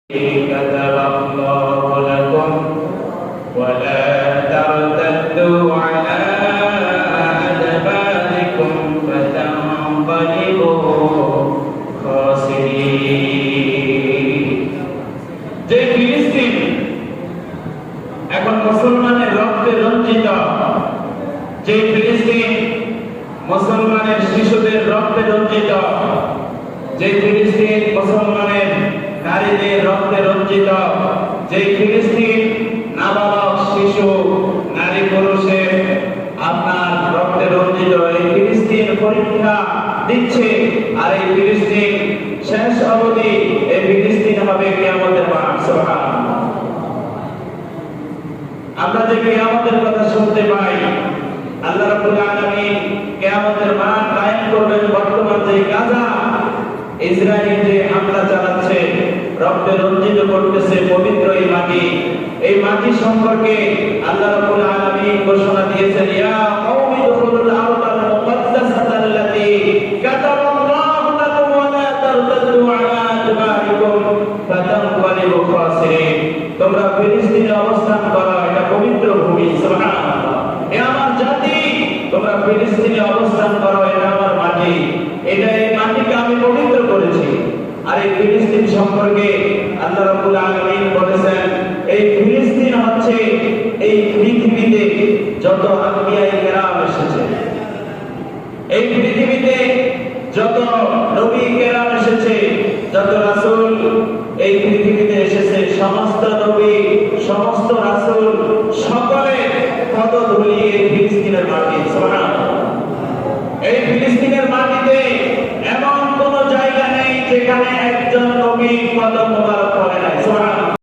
كتب الله لكم ولا ترتدوا على أدباركم فتنقلبوا خاسرين যে ফিলিস্তিন এখন মুসলমানের রক্তে রঞ্জিত, যে ফিলিস্তিন মুসলমানের শিশুদের রক্তে রঞ্জিত, যে ফিলিস্তিন মুসলমানের নারীদের রক্তে রঞ্জিত, যে ফিলিস্তিন নাবালক শিশু নারী পুরুষের আপনার রক্তে রঞ্জিত, এই ফিলিস্তিন পরীক্ষা দিচ্ছে। আর এই ফিলিস্তিন শেষ অবধি এই ফিলিস্তিন হবে কিয়ামতের মাঠ। সুবহানাল্লাহ। আমরা যে কিয়ামতের কথা শুনতে পাই, আল্লাহ রাব্বুল আলামিন কিয়ামতের মাঠ কায়েম করবেন। বর্তমান যে গাজা ইসরায়েল যে হামলা চালাচ্ছে, রক্তে রঞ্জিত করতেছে পবিত্র এই মাটি সম্পর্কে আল্লাহ রাব্বুল আলামিন ঘোষণা দিয়েছেন, ইয়া কওমি দুখুলুল আরদাল মুকদ্দাসাতাল্লাতী কাতাবাল্লাহু লাকুম ওয়া লা তারতাদু আলা আদবারিকুম ফাতানকালিবু খাসিরিন। তোমরা ফিলিস্তিনে অবস্থান করো, এটা পবিত্র ভূমি। সুবহানাল্লাহ। হে আমার জাতি, তোমরা ফিলিস্তিনে অবস্থান করো, এটা আমার মাটি, এটা এই মাটিকে আমি পবিত্র করেছি। আর এই ফিলিস্তিন সম্পর্কে আল্লাহ রাব্বুল আলামিন বলেছেন, এই ফিলিস্তিন হচ্ছে এই পৃথিবীতে যত আম্বিয়ায়ে কেরাম এসেছে, এই পৃথিবীতে যত নবী কেরাম এসেছে, যত রাসূল এই পৃথিবীতে এসেছে, সমস্ত নবী সমস্ত রাসূল সকলের পদধূলি এই ফিলিস্তিনের মাটি। সুবহানাল্লাহ। এই ফিলিস্তিনের মাটিতে এমন কোন জায়গা নেই যেখানে একজন নবী কদম মোবারক পড়ে নাই।